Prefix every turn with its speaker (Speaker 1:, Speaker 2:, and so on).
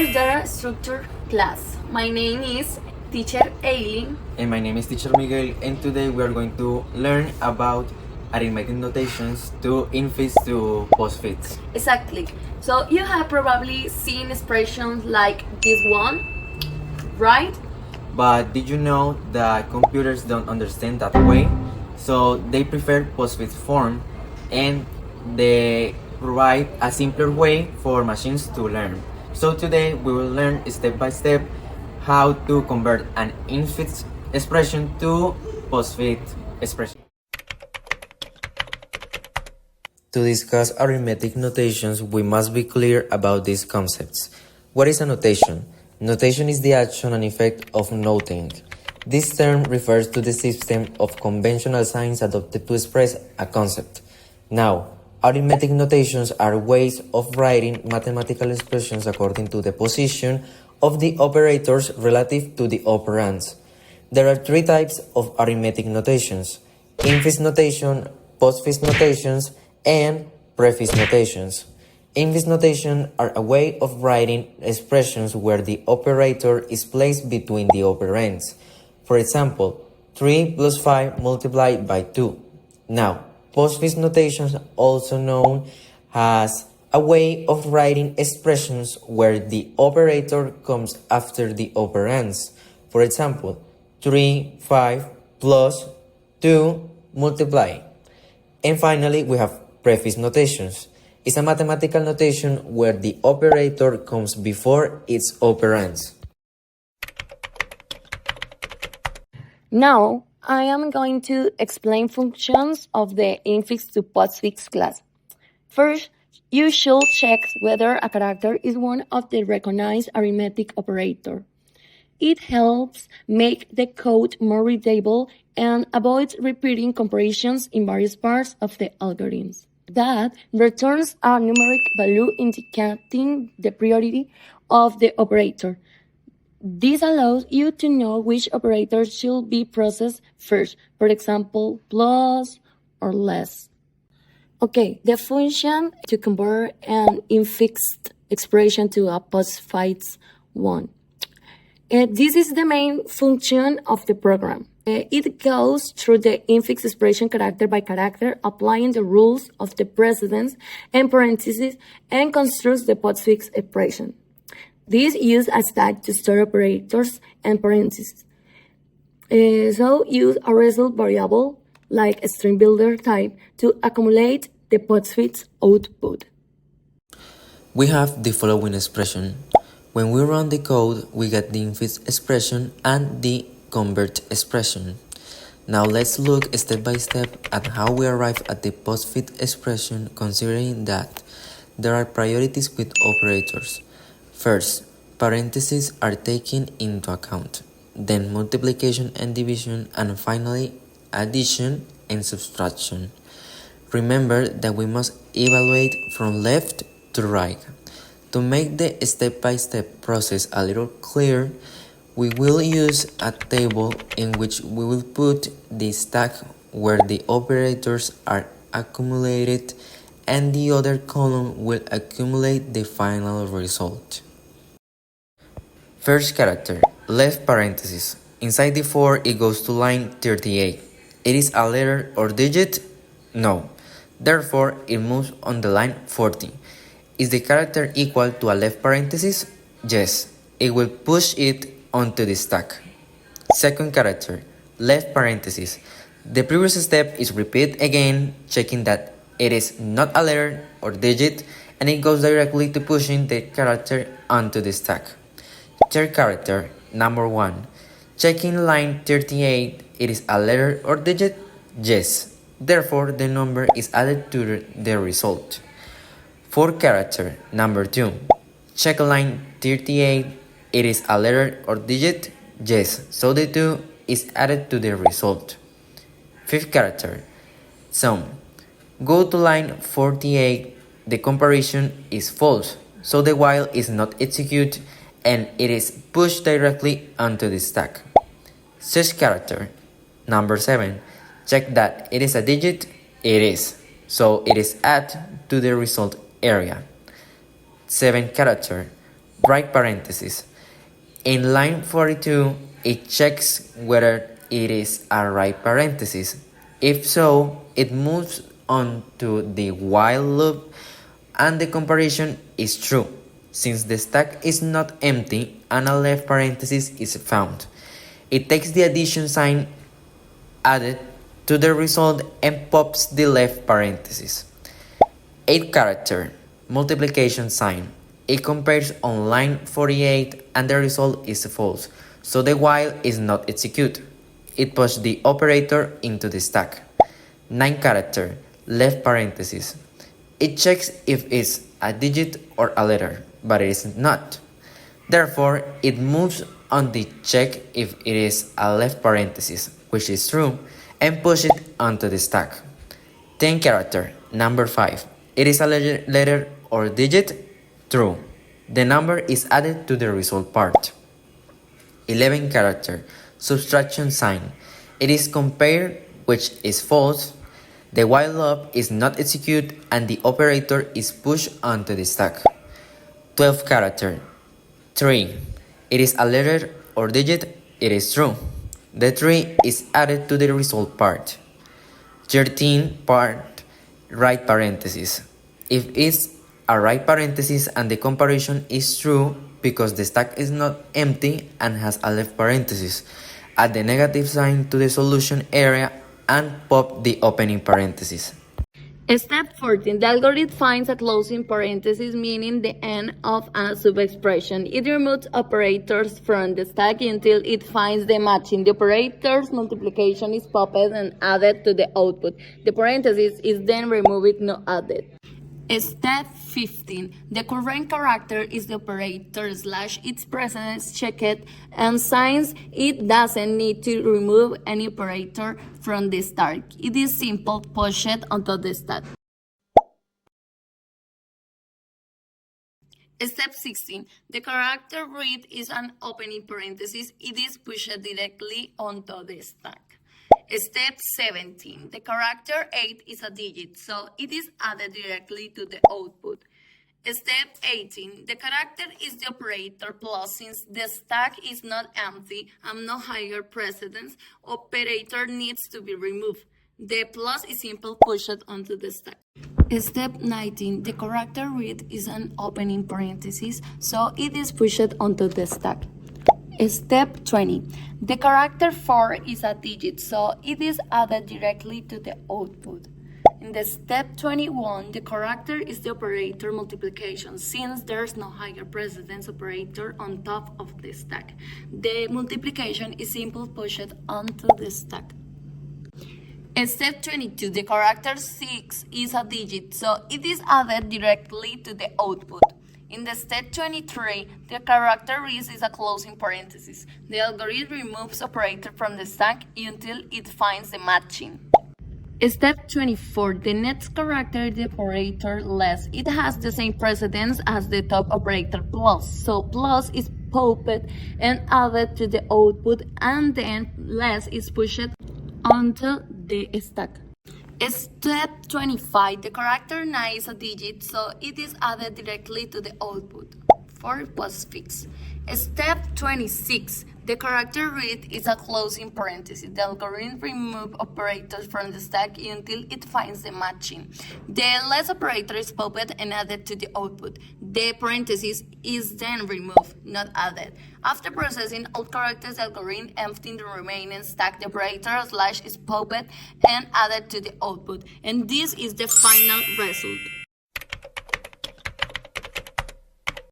Speaker 1: our data structure class. My name is Teacher Aileen.
Speaker 2: And my name is Teacher Miguel, and today we are going to learn about arithmetic notations to infix to postfix.
Speaker 1: Exactly. So you have probably seen expressions like this one, right?
Speaker 2: But did you know that computers don't understand that way? So they prefer postfix form, and they provide a simpler way for machines to learn. So today we will learn step by step how to convert an infix expression to postfix expression. To discuss arithmetic notations, we must be clear about these concepts. What is a notation? Notation is the action and effect of noting. This term refers to the system of conventional signs adopted to express a concept. Now, arithmetic notations are ways of writing mathematical expressions according to the position of the operators relative to the operands. There are three types of arithmetic notations: infix notation, postfix notations, and prefix notations. Infix notation are a way of writing expressions where the operator is placed between the operands. For example, 3 plus 5 multiplied by 2. Now, postfix notations, also known as a way of writing expressions where the operator comes after the operands. For example, 3, 5 plus 2 multiply. And finally, we have prefix notations. It's a mathematical notation where the operator comes before its operands.
Speaker 1: Now, I am going to explain functions of the infix to postfix class. First, you should check whether a character is one of the recognized arithmetic operators. It helps make the code more readable and avoids repeating comparisons in various parts of the algorithms. That returns a numeric value indicating the priority of the operator. This allows you to know which operator should be processed first, for example, plus or less. Okay, the function to convert an infixed expression to a postfix one. This is the main function of the program. It goes through the infix expression character by character, applying the rules of the precedence and parentheses, and constructs the postfix expression. This uses a stack to store operators and parentheses. So use a result variable like a string builder type to accumulate the postfix output.
Speaker 2: We have the following expression. When we run the code, we get the infix expression and the convert expression. Now let's look step by step at how we arrive at the postfix expression, considering that there are priorities with operators. First, parentheses are taken into account, then multiplication and division, and finally addition and subtraction. Remember that we must evaluate from left to right. To make the step-by-step process a little clearer, we will use a table in which we will put the stack where the operators are accumulated, and the other column will accumulate the final result. First character, left parenthesis. Inside the 4, it goes to line 38. It is a letter or digit? No. Therefore, it moves on the line 40. Is the character equal to a left parenthesis? Yes. It will push it onto the stack. Second character, left parenthesis. The previous step is repeat again, checking that it is not a letter or digit, and it goes directly to pushing the character onto the stack. Third character, number 1. Checking line 38, it is a letter or digit? Yes. Therefore, the number is added to the result. Fourth character, number 2. Check line 38, it is a letter or digit? Yes. So the 2 is added to the result. Fifth character, sum. Go to line 48, the comparison is false, so the while is not executed and it is pushed directly onto the stack. Sixth character, number 7. Check that it is a digit? It is. So it is added to the result area. 7th character. right parenthesis. In line 42, it checks whether it is a right parenthesis. If so, it moves on to the while loop and the comparison is true, since the stack is not empty and a left parenthesis is found. It takes the addition sign added to the result and pops the left parenthesis. 8 character multiplication sign. It compares on line 48 and the result is false, so the while is not executed. It pushes the operator into the stack. 9 character left parenthesis. It checks if it's a digit or a letter, but it is not. Therefore, it moves on the check if it is a left parenthesis, which is true, and push it onto the stack. 10 character, number 5. It is a letter or digit, true. The number is added to the result part. 11 character, subtraction sign. It is compared, which is false. The while loop is not executed and the operator is pushed onto the stack. 12 character, 3. It is a letter or digit, it is true. The 3 is added to the result part. 13 part, right parenthesis. If it's a right parenthesis and the comparison is true because the stack is not empty and has a left parenthesis, add the negative sign to the solution area and pop the opening parenthesis.
Speaker 1: Step 14. The algorithm finds a closing parenthesis, meaning the end of a subexpression. It removes operators from the stack until it finds the matching. The operator's multiplication is popped and added to the output. The parenthesis is then removed, not added. Step 15. The current character is the operator / its precedence checked, and since it doesn't need to remove any operator from the stack, it is simple pushed onto the stack. Step 16. The character read is an opening parenthesis. It is pushed directly onto the stack. Step 17. The character 8 is a digit, so it is added directly to the output. Step 18. The character is the operator plus. Since the stack is not empty and no higher precedence, operator needs to be removed. The plus is simple pushed onto the stack. Step 19. The character read is an opening parenthesis, so it is pushed onto the stack. Step 20. The character 4 is a digit, so it is added directly to the output. In the step 21, the character is the operator multiplication, since there's no higher precedence operator on top of the stack. The multiplication is simple pushed onto the stack. Step 22, the character 6 is a digit, so it is added directly to the output. In the step 23, the character is a closing parenthesis. The algorithm removes operator from the stack until it finds the matching. Step 24, the next character is the operator less. It has the same precedence as the top operator plus, so plus is popped and added to the output, and then less is pushed onto the stack. Step 25, the character 9 is a digit, so it is added directly to the output for postfix. Step 26, the character read is a closing parenthesis. The algorithm removes operators from the stack until it finds the matching. The less operator is popped and added to the output. The parenthesis is then removed, not added. After processing all characters, the algorithm empties the remaining stack. The operator / is popped and added to the output. And this is the final result.